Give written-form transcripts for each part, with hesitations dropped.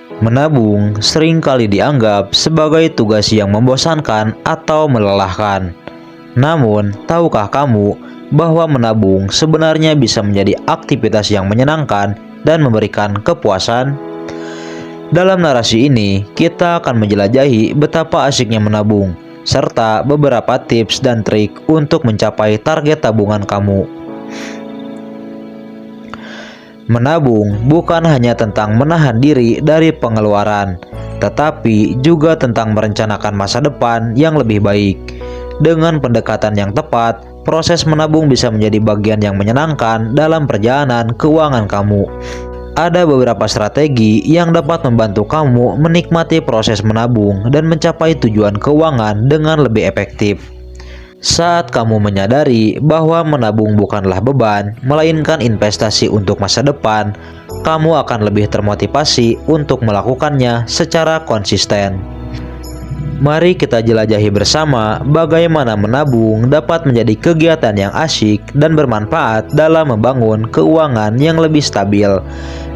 Menabung seringkali dianggap sebagai tugas yang membosankan atau melelahkan. Namun, tahukah kamu bahwa menabung sebenarnya bisa menjadi aktivitas yang menyenangkan dan memberikan kepuasan? Dalam narasi ini, kita akan menjelajahi betapa asiknya menabung, serta beberapa tips dan trik untuk mencapai target tabungan kamu. Menabung bukan hanya tentang menahan diri dari pengeluaran, tetapi juga tentang merencanakan masa depan yang lebih baik. Dengan pendekatan yang tepat, proses menabung bisa menjadi bagian yang menyenangkan dalam perjalanan keuangan kamu. Ada beberapa strategi yang dapat membantu kamu menikmati proses menabung dan mencapai tujuan keuangan dengan lebih efektif. Saat kamu menyadari bahwa menabung bukanlah beban, melainkan investasi untuk masa depan, kamu akan lebih termotivasi untuk melakukannya secara konsisten. Mari kita jelajahi bersama bagaimana menabung dapat menjadi kegiatan yang asyik dan bermanfaat dalam membangun keuangan yang lebih stabil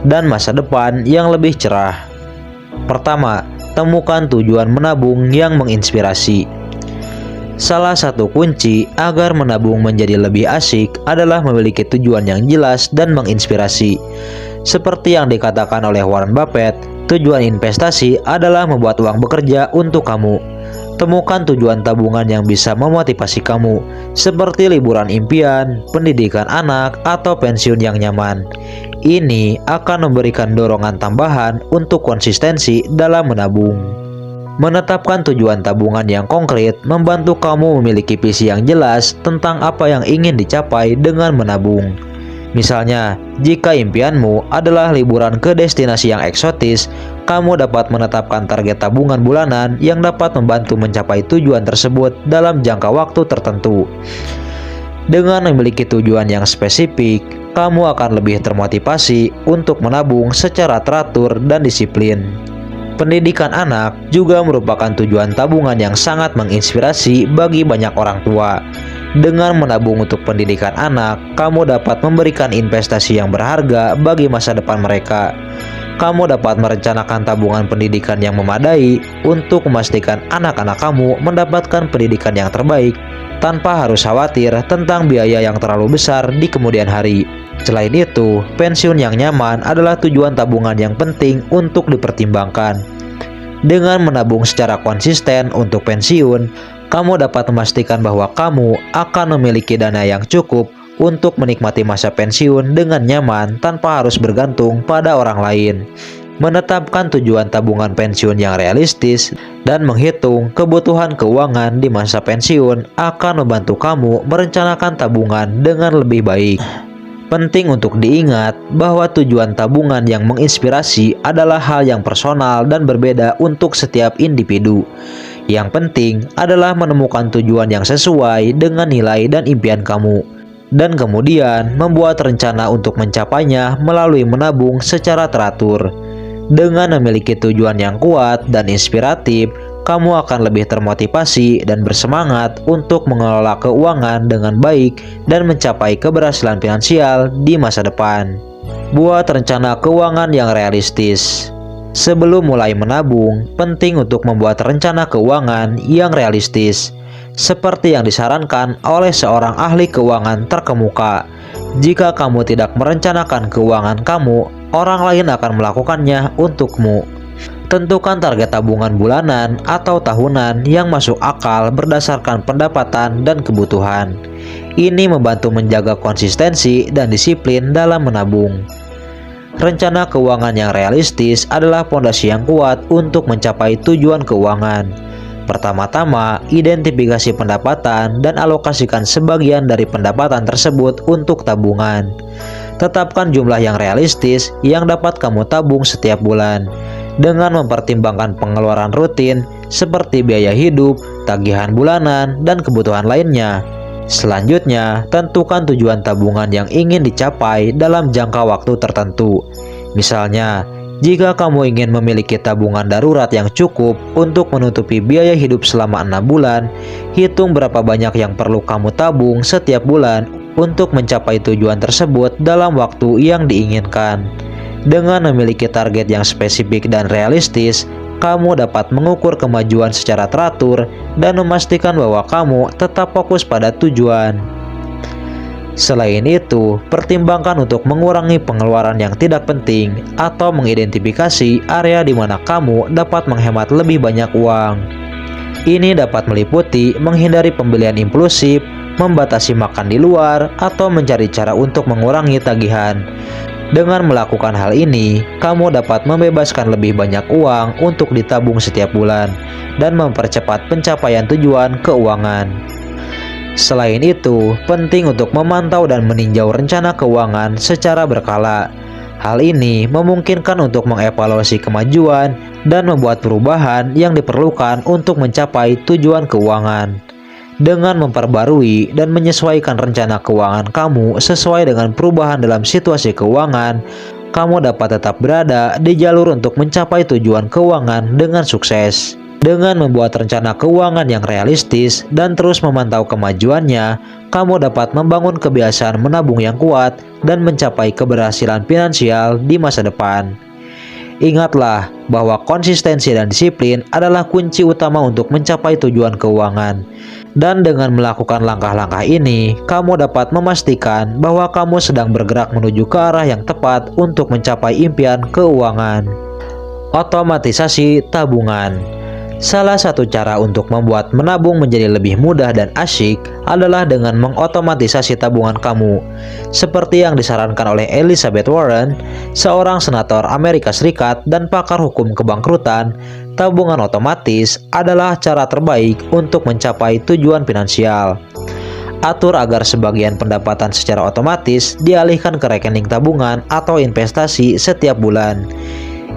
dan masa depan yang lebih cerah. Pertama, temukan tujuan menabung yang menginspirasi. Salah satu kunci agar menabung menjadi lebih asyik adalah memiliki tujuan yang jelas dan menginspirasi. Seperti yang dikatakan oleh Warren Buffett, tujuan investasi adalah membuat uang bekerja untuk kamu. Temukan tujuan tabungan yang bisa memotivasi kamu, seperti liburan impian, pendidikan anak, atau pensiun yang nyaman. Ini akan memberikan dorongan tambahan untuk konsistensi dalam menabung. Menetapkan tujuan tabungan yang konkret membantu kamu memiliki visi yang jelas tentang apa yang ingin dicapai dengan menabung. Misalnya, jika impianmu adalah liburan ke destinasi yang eksotis, kamu dapat menetapkan target tabungan bulanan yang dapat membantu mencapai tujuan tersebut dalam jangka waktu tertentu. Dengan memiliki tujuan yang spesifik, kamu akan lebih termotivasi untuk menabung secara teratur dan disiplin. Pendidikan anak juga merupakan tujuan tabungan yang sangat menginspirasi bagi banyak orang tua. Dengan menabung untuk pendidikan anak, kamu dapat memberikan investasi yang berharga bagi masa depan mereka. Kamu dapat merencanakan tabungan pendidikan yang memadai untuk memastikan anak-anak kamu mendapatkan pendidikan yang terbaik tanpa harus khawatir tentang biaya yang terlalu besar di kemudian hari. Selain itu, pensiun yang nyaman adalah tujuan tabungan yang penting untuk dipertimbangkan. Dengan menabung secara konsisten untuk pensiun, kamu dapat memastikan bahwa kamu akan memiliki dana yang cukup untuk menikmati masa pensiun dengan nyaman tanpa harus bergantung pada orang lain. Menetapkan tujuan tabungan pensiun yang realistis dan menghitung kebutuhan keuangan di masa pensiun akan membantu kamu merencanakan tabungan dengan lebih baik. Penting untuk diingat bahwa tujuan tabungan yang menginspirasi adalah hal yang personal dan berbeda untuk setiap individu. Yang penting adalah menemukan tujuan yang sesuai dengan nilai dan impian kamu, dan kemudian membuat rencana untuk mencapainya melalui menabung secara teratur. Dengan memiliki tujuan yang kuat dan inspiratif, kamu akan lebih termotivasi dan bersemangat untuk mengelola keuangan dengan baik dan mencapai keberhasilan finansial di masa depan. Buat rencana keuangan yang realistis. Sebelum mulai menabung, penting untuk membuat rencana keuangan yang realistis, seperti yang disarankan oleh seorang ahli keuangan terkemuka. Jika kamu tidak merencanakan keuangan kamu, orang lain akan melakukannya untukmu. Tentukan target tabungan bulanan atau tahunan yang masuk akal berdasarkan pendapatan dan kebutuhan. Ini membantu menjaga konsistensi dan disiplin dalam menabung. Rencana keuangan yang realistis adalah fondasi yang kuat untuk mencapai tujuan keuangan. Pertama-tama, identifikasi pendapatan dan alokasikan sebagian dari pendapatan tersebut untuk tabungan. Tetapkan jumlah yang realistis yang dapat kamu tabung setiap bulan, dengan mempertimbangkan pengeluaran rutin seperti biaya hidup, tagihan bulanan, dan kebutuhan lainnya. Selanjutnya, tentukan tujuan tabungan yang ingin dicapai dalam jangka waktu tertentu. Misalnya, jika kamu ingin memiliki tabungan darurat yang cukup untuk menutupi biaya hidup selama 6 bulan, hitung berapa banyak yang perlu kamu tabung setiap bulan untuk mencapai tujuan tersebut dalam waktu yang diinginkan. Dengan memiliki target yang spesifik dan realistis, kamu dapat mengukur kemajuan secara teratur dan memastikan bahwa kamu tetap fokus pada tujuan. Selain itu, pertimbangkan untuk mengurangi pengeluaran yang tidak penting atau mengidentifikasi area di mana kamu dapat menghemat lebih banyak uang. Ini dapat meliputi menghindari pembelian impulsif, membatasi makan di luar, atau mencari cara untuk mengurangi tagihan. Dengan melakukan hal ini, kamu dapat membebaskan lebih banyak uang untuk ditabung setiap bulan dan mempercepat pencapaian tujuan keuangan. Selain itu, penting untuk memantau dan meninjau rencana keuangan secara berkala. Hal ini memungkinkan untuk mengevaluasi kemajuan dan membuat perubahan yang diperlukan untuk mencapai tujuan keuangan. Dengan memperbarui dan menyesuaikan rencana keuangan kamu sesuai dengan perubahan dalam situasi keuangan, kamu dapat tetap berada di jalur untuk mencapai tujuan keuangan dengan sukses. Dengan membuat rencana keuangan yang realistis dan terus memantau kemajuannya, kamu dapat membangun kebiasaan menabung yang kuat dan mencapai keberhasilan finansial di masa depan. Ingatlah bahwa konsistensi dan disiplin adalah kunci utama untuk mencapai tujuan keuangan. Dan dengan melakukan langkah-langkah ini, kamu dapat memastikan bahwa kamu sedang bergerak menuju ke arah yang tepat untuk mencapai impian keuangan. Otomatisasi tabungan. Salah satu cara untuk membuat menabung menjadi lebih mudah dan asyik adalah dengan mengotomatisasi tabungan kamu. Seperti yang disarankan oleh Elizabeth Warren, seorang senator Amerika Serikat dan pakar hukum kebangkrutan, tabungan otomatis adalah cara terbaik untuk mencapai tujuan finansial. Atur agar sebagian pendapatan secara otomatis dialihkan ke rekening tabungan atau investasi setiap bulan.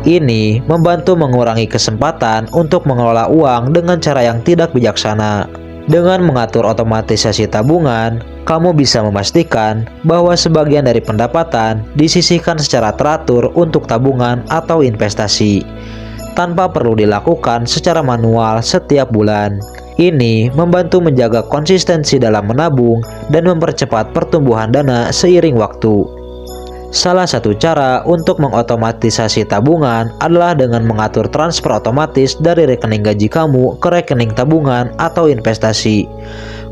Ini membantu mengurangi kesempatan untuk mengelola uang dengan cara yang tidak bijaksana. Dengan mengatur otomatisasi tabungan, kamu bisa memastikan bahwa sebagian dari pendapatan disisihkan secara teratur untuk tabungan atau investasi, tanpa perlu dilakukan secara manual setiap bulan. Ini membantu menjaga konsistensi dalam menabung dan mempercepat pertumbuhan dana seiring waktu. Salah satu cara untuk mengotomatisasi tabungan adalah dengan mengatur transfer otomatis dari rekening gaji kamu ke rekening tabungan atau investasi.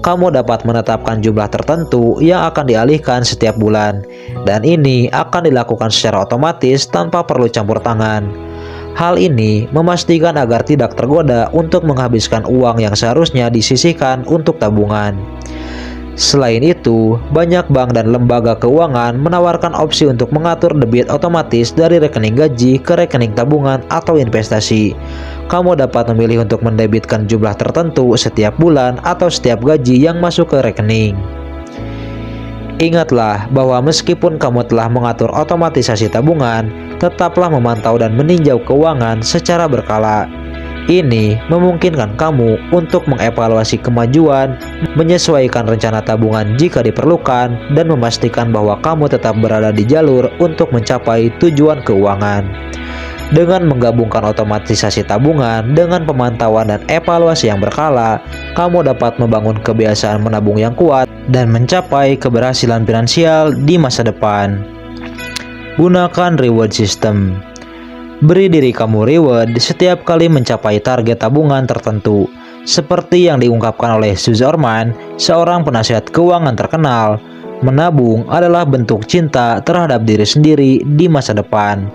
Kamu dapat menetapkan jumlah tertentu yang akan dialihkan setiap bulan, dan ini akan dilakukan secara otomatis tanpa perlu campur tangan. Hal ini memastikan agar tidak tergoda untuk menghabiskan uang yang seharusnya disisihkan untuk tabungan. Selain itu, banyak bank dan lembaga keuangan menawarkan opsi untuk mengatur debit otomatis dari rekening gaji ke rekening tabungan atau investasi. Kamu dapat memilih untuk mendebitkan jumlah tertentu setiap bulan atau setiap gaji yang masuk ke rekening. Ingatlah bahwa meskipun kamu telah mengatur otomatisasi tabungan, tetaplah memantau dan meninjau keuangan secara berkala. Ini memungkinkan kamu untuk mengevaluasi kemajuan, menyesuaikan rencana tabungan jika diperlukan, dan memastikan bahwa kamu tetap berada di jalur untuk mencapai tujuan keuangan. Dengan menggabungkan otomatisasi tabungan dengan pemantauan dan evaluasi yang berkala, kamu dapat membangun kebiasaan menabung yang kuat dan mencapai keberhasilan finansial di masa depan. Gunakan reward system. Beri diri kamu reward setiap kali mencapai target tabungan tertentu. Seperti yang diungkapkan oleh Suze Orman, seorang penasihat keuangan terkenal, menabung adalah bentuk cinta terhadap diri sendiri di masa depan.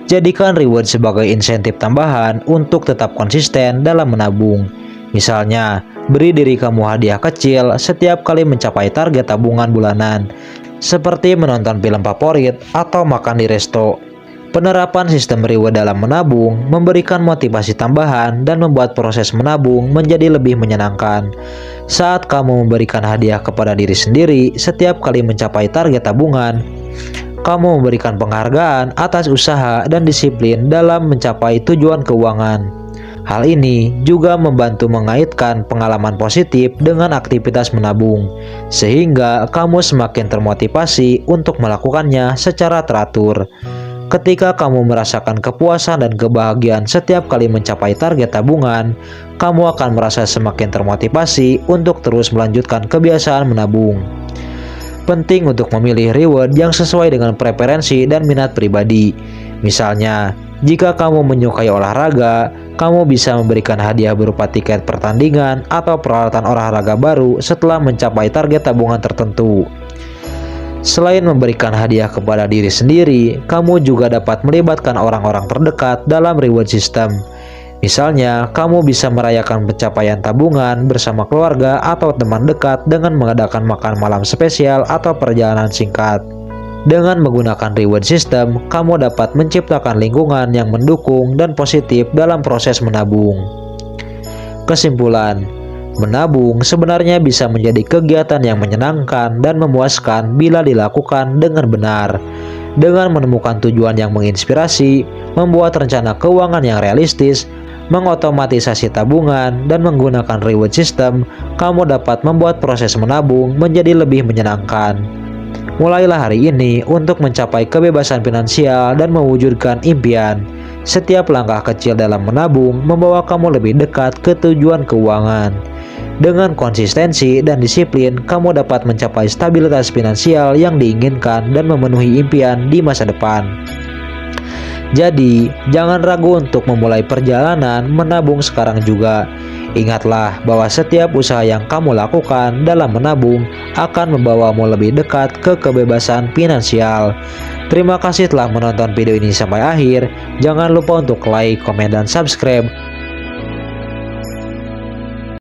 Jadikan reward sebagai insentif tambahan untuk tetap konsisten dalam menabung. Misalnya, beri diri kamu hadiah kecil setiap kali mencapai target tabungan bulanan, seperti menonton film favorit atau makan di resto. Penerapan sistem reward dalam menabung memberikan motivasi tambahan dan membuat proses menabung menjadi lebih menyenangkan. Saat kamu memberikan hadiah kepada diri sendiri setiap kali mencapai target tabungan, kamu memberikan penghargaan atas usaha dan disiplin dalam mencapai tujuan keuangan. Hal ini juga membantu mengaitkan pengalaman positif dengan aktivitas menabung, sehingga kamu semakin termotivasi untuk melakukannya secara teratur. Ketika kamu merasakan kepuasan dan kebahagiaan setiap kali mencapai target tabungan, kamu akan merasa semakin termotivasi untuk terus melanjutkan kebiasaan menabung. Penting untuk memilih reward yang sesuai dengan preferensi dan minat pribadi. Misalnya, jika kamu menyukai olahraga, kamu bisa memberikan hadiah berupa tiket pertandingan atau peralatan olahraga baru setelah mencapai target tabungan tertentu. Selain memberikan hadiah kepada diri sendiri, kamu juga dapat melibatkan orang-orang terdekat dalam reward system. Misalnya, kamu bisa merayakan pencapaian tabungan bersama keluarga atau teman dekat dengan mengadakan makan malam spesial atau perjalanan singkat. Dengan menggunakan reward system, kamu dapat menciptakan lingkungan yang mendukung dan positif dalam proses menabung. Kesimpulan, menabung sebenarnya bisa menjadi kegiatan yang menyenangkan dan memuaskan bila dilakukan dengan benar. Dengan menemukan tujuan yang menginspirasi, membuat rencana keuangan yang realistis, mengotomatisasi tabungan, dan menggunakan reward system, kamu dapat membuat proses menabung menjadi lebih menyenangkan. Mulailah hari ini untuk mencapai kebebasan finansial dan mewujudkan impian. Setiap langkah kecil dalam menabung membawa kamu lebih dekat ke tujuan keuangan. Dengan konsistensi dan disiplin, kamu dapat mencapai stabilitas finansial yang diinginkan dan memenuhi impian di masa depan. Jadi, jangan ragu untuk memulai perjalanan menabung sekarang juga. Ingatlah bahwa setiap usaha yang kamu lakukan dalam menabung akan membawamu lebih dekat ke kebebasan finansial. Terima kasih telah menonton video ini sampai akhir. Jangan lupa untuk like, komen, dan subscribe